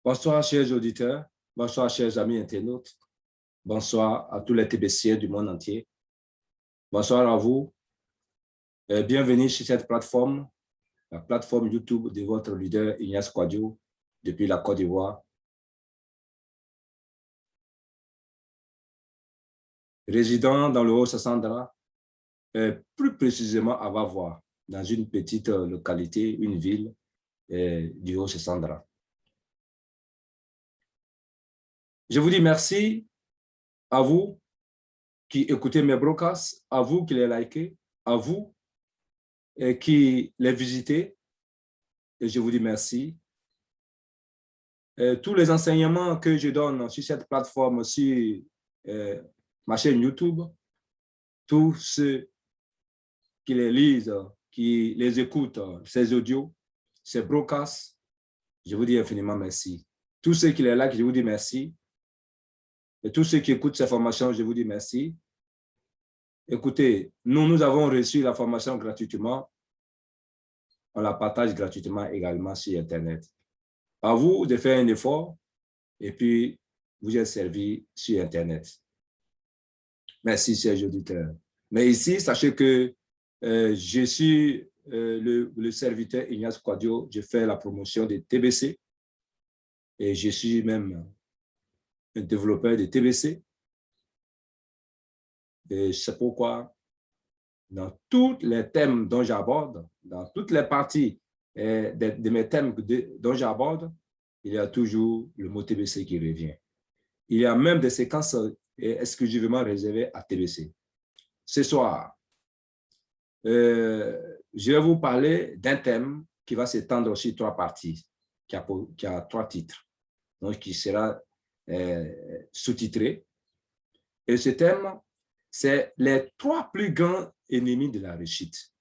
Bonsoir, chers auditeurs. Bonsoir, chers amis internautes. Bonsoir à tous les TBCiens du monde entier. Bonsoir à vous. Bienvenue sur cette plateforme, la plateforme YouTube de votre leader Ignace Kouadio depuis la Côte d'Ivoire. Résident dans le Haut-Sassandra, plus précisément à Vavois, dans une petite localité, une ville du Haut-Sassandra. Je vous dis merci à vous qui écoutez mes broadcasts, à vous qui les likez, à vous qui les visitez, et je vous dis merci. Tous les enseignements que je donne sur cette plateforme, sur ma chaîne YouTube, tous ceux qui les lisent, qui les écoutent, ces audios, ces broadcasts, je vous dis infiniment merci. Tous ceux qui les likent, je vous dis merci. Et tous ceux qui écoutent ces formations, je vous dis merci. Écoutez, nous avons reçu la formation gratuitement. On la partage gratuitement également sur Internet. À vous de faire un effort et puis vous êtes servi sur Internet. Merci, chers auditeurs. Mais ici, sachez que je suis le serviteur Ignace Kouadio. Je fais la promotion des TBC et je suis même un développeur de TBC. Et c'est pourquoi, dans tous les thèmes dont j'aborde, dans toutes les parties de mes thèmes dont j'aborde, il y a toujours le mot TBC qui revient. Il y a même des séquences exclusivement réservées à TBC. Ce soir, je vais vous parler d'un thème qui va s'étendre sur 3 parties, qui a 3 titres, donc qui sera sous-titré. Et ce thème, c'est les 3 plus grands ennemis de la réussite.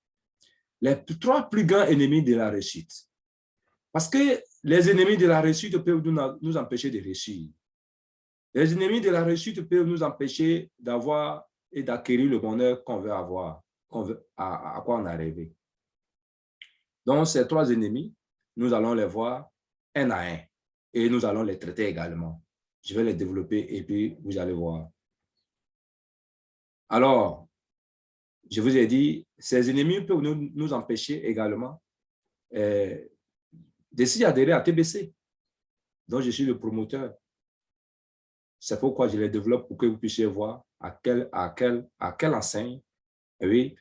Les 3 plus grands ennemis de la réussite. Parce que les ennemis de la réussite peuvent nous empêcher de réussir. Les ennemis de la réussite peuvent nous empêcher d'avoir et d'acquérir le bonheur qu'on veut avoir, à quoi on a rêvé. Donc, ces 3 ennemis, nous allons les voir un à un et nous allons les traiter également. Je vais les développer et puis vous allez voir. Alors, je vous ai dit, ces ennemis peuvent nous empêcher également d'essayer d'adhérer à TBC, dont je suis le promoteur. C'est pourquoi je les développe pour que vous puissiez voir à quelle enseigne, de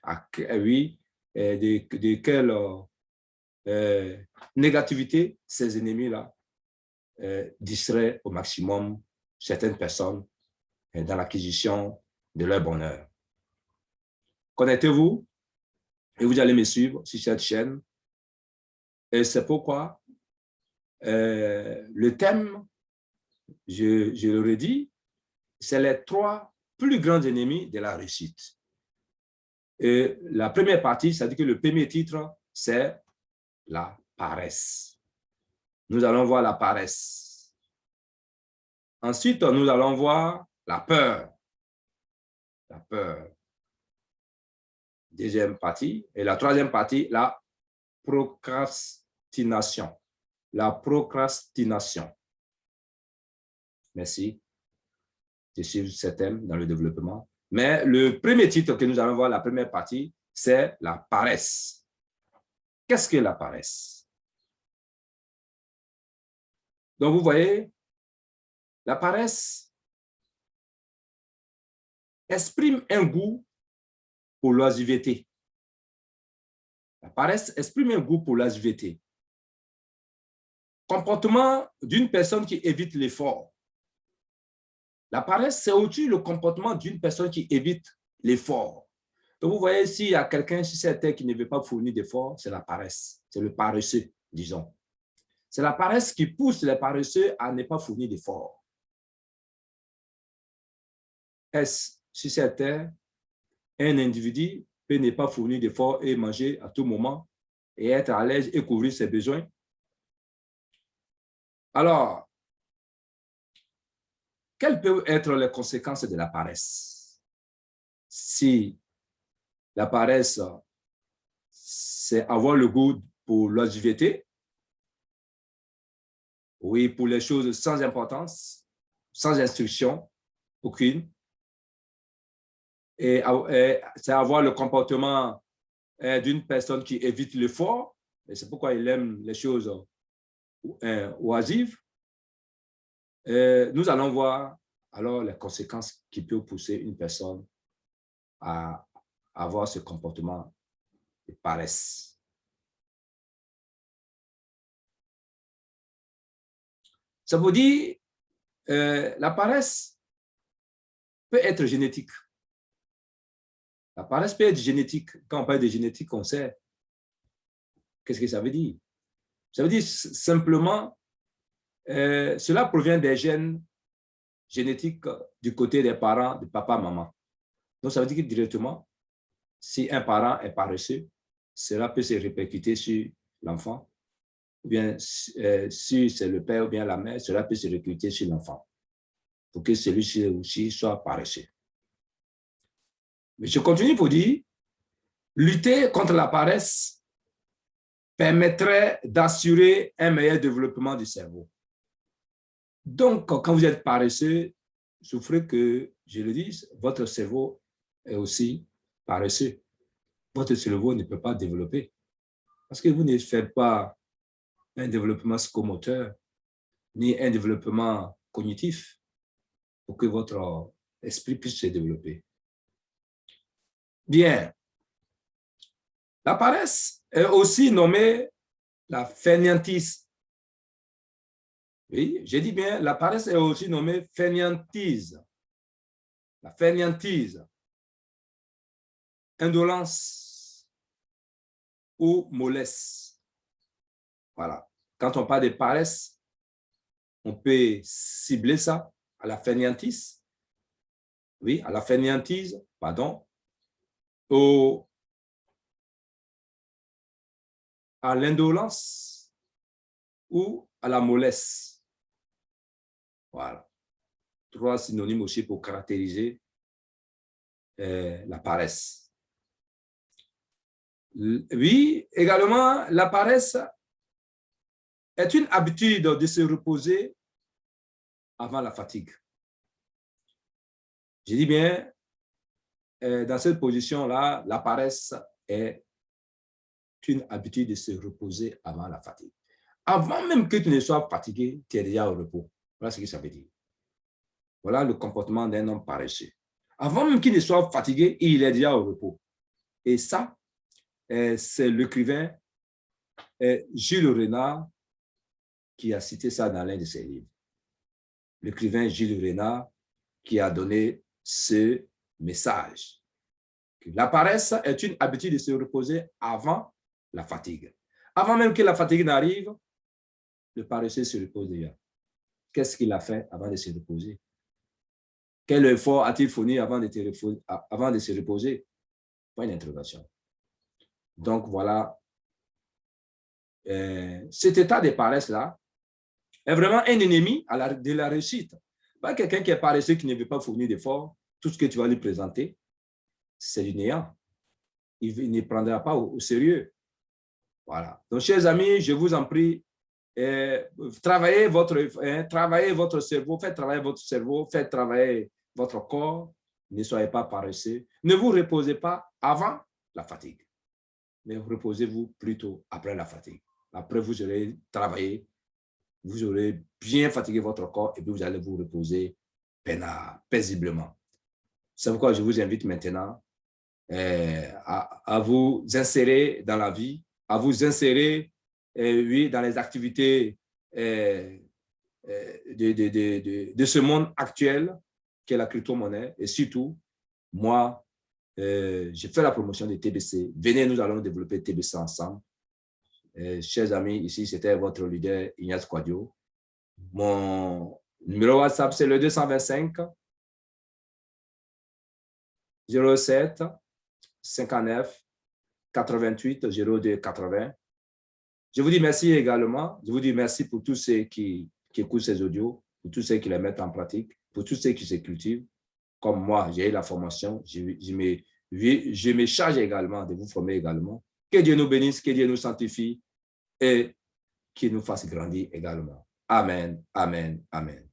quelle négativité ces ennemis-là distraient au maximum certaines personnes dans l'acquisition de leur bonheur. Connectez-vous et vous allez me suivre sur cette chaîne. Et c'est pourquoi le thème, je le redis, c'est les 3 plus grands ennemis de la réussite. Et la première partie, c'est-à-dire que le premier titre, c'est la paresse. Nous allons voir la paresse. Ensuite, nous allons voir la peur. La peur. Deuxième partie. Et la troisième partie, la procrastination. La procrastination. Merci de suivre ce thème dans le développement. Mais le premier titre que nous allons voir, la première partie, c'est la paresse. Qu'est-ce que la paresse? Donc, vous voyez, la paresse exprime un goût pour l'oisiveté. La paresse exprime un goût pour l'oisiveté. Comportement d'une personne qui évite l'effort. La paresse, c'est aussi le comportement d'une personne qui évite l'effort. Donc, vous voyez, s'il y a quelqu'un sur cette terre qui ne veut pas fournir d'effort, c'est la paresse. C'est le paresseux, disons. C'est la paresse qui pousse les paresseux à ne pas fournir d'effort. Est-ce sur cette terre, un individu peut ne pas fournir d'effort et manger à tout moment et être à l'aise et couvrir ses besoins? Alors, quelles peuvent être les conséquences de la paresse? Si la paresse, c'est avoir le goût pour l'oisiveté, Oui, pour les choses sans importance, sans instruction aucune. Et c'est avoir le comportement d'une personne qui évite l'effort. Et c'est pourquoi il aime les choses oisives. Nous allons voir alors les conséquences qui peuvent pousser une personne à avoir ce comportement de paresse. Ça veut dire la paresse peut être génétique. La paresse peut être génétique. Quand on parle de génétique, on sait qu'est-ce que ça veut dire. Ça veut dire simplement, cela provient des gènes génétiques du côté des parents, de papa, maman. Donc, ça veut dire que directement, si un parent est paresseux, cela peut se répercuter sur l'enfant. Ou bien, si c'est le père ou bien la mère, cela peut se répercuter sur l'enfant. Pour que celui-ci aussi soit paresseux. Mais je continue pour dire, lutter contre la paresse permettrait d'assurer un meilleur développement du cerveau. Donc, quand vous êtes paresseux, souffrez que, je le dis, votre cerveau est aussi paresseux. Votre cerveau ne peut pas développer. Parce que vous ne faites pas un développement psychomoteur, ni un développement cognitif pour que votre esprit puisse se développer. Bien. La paresse est aussi nommée la fainéantise. Oui, j'ai dit bien, la paresse est aussi nommée fainéantise. La fainéantise, indolence ou mollesse. Voilà. Quand on parle de paresse, on peut cibler ça à la fainéantise. Oui, à la fainéantise, pardon, à l'indolence ou à la mollesse. Voilà. 3 synonymes aussi pour caractériser la paresse. Oui, également, la paresse est une habitude de se reposer avant la fatigue. Je dis bien, dans cette position-là, la paresse est une habitude de se reposer avant la fatigue. Avant même que tu ne sois fatigué, tu es déjà au repos. Voilà ce que ça veut dire. Voilà le comportement d'un homme paresseux. Avant même qu'il ne soit fatigué, il est déjà au repos. Et ça, c'est l'écrivain Jules Renard qui a cité ça dans l'un de ses livres. L'écrivain Jules Renard qui a donné ce message. La paresse est une habitude de se reposer avant la fatigue. Avant même que la fatigue n'arrive, le paresseux se repose déjà. Qu'est-ce qu'il a fait avant de se reposer? Quel effort a-t-il fourni avant de se reposer? Pas une interrogation. Donc, voilà. Cet état de paresse-là est vraiment un ennemi de la réussite. Pas quelqu'un qui est paresseux, qui ne veut pas fournir d'efforts. Tout ce que tu vas lui présenter, c'est du néant. Il ne prendra pas au sérieux. Voilà. Donc, chers amis, je vous en prie, travaillez votre cerveau, faites travailler votre cerveau, faites travailler votre corps. Ne soyez pas paresseux. Ne vous reposez pas avant la fatigue, mais reposez-vous plutôt après la fatigue. Après, vous aurez travaillé, vous aurez bien fatigué votre corps et puis vous allez vous reposer paisiblement. C'est pourquoi je vous invite maintenant à vous insérer dans la vie, à vous insérer oui, dans les activités de ce monde actuel qui est la crypto-monnaie. Et surtout, moi, j'ai fait la promotion de TBC. Venez, nous allons développer TBC ensemble. Chers amis, ici, c'était votre leader Ignace Quadio. Mon numéro WhatsApp, c'est le 225 07 59 88 02 80. Je vous dis merci également. Je vous dis merci pour tous ceux qui écoutent ces audios, pour tous ceux qui les mettent en pratique, pour tous ceux qui se cultivent. Comme moi, j'ai eu la formation, je me charge également de vous former également. Que Dieu nous bénisse, que Dieu nous sanctifie et qu'il nous fasse grandir également. Amen, amen, amen.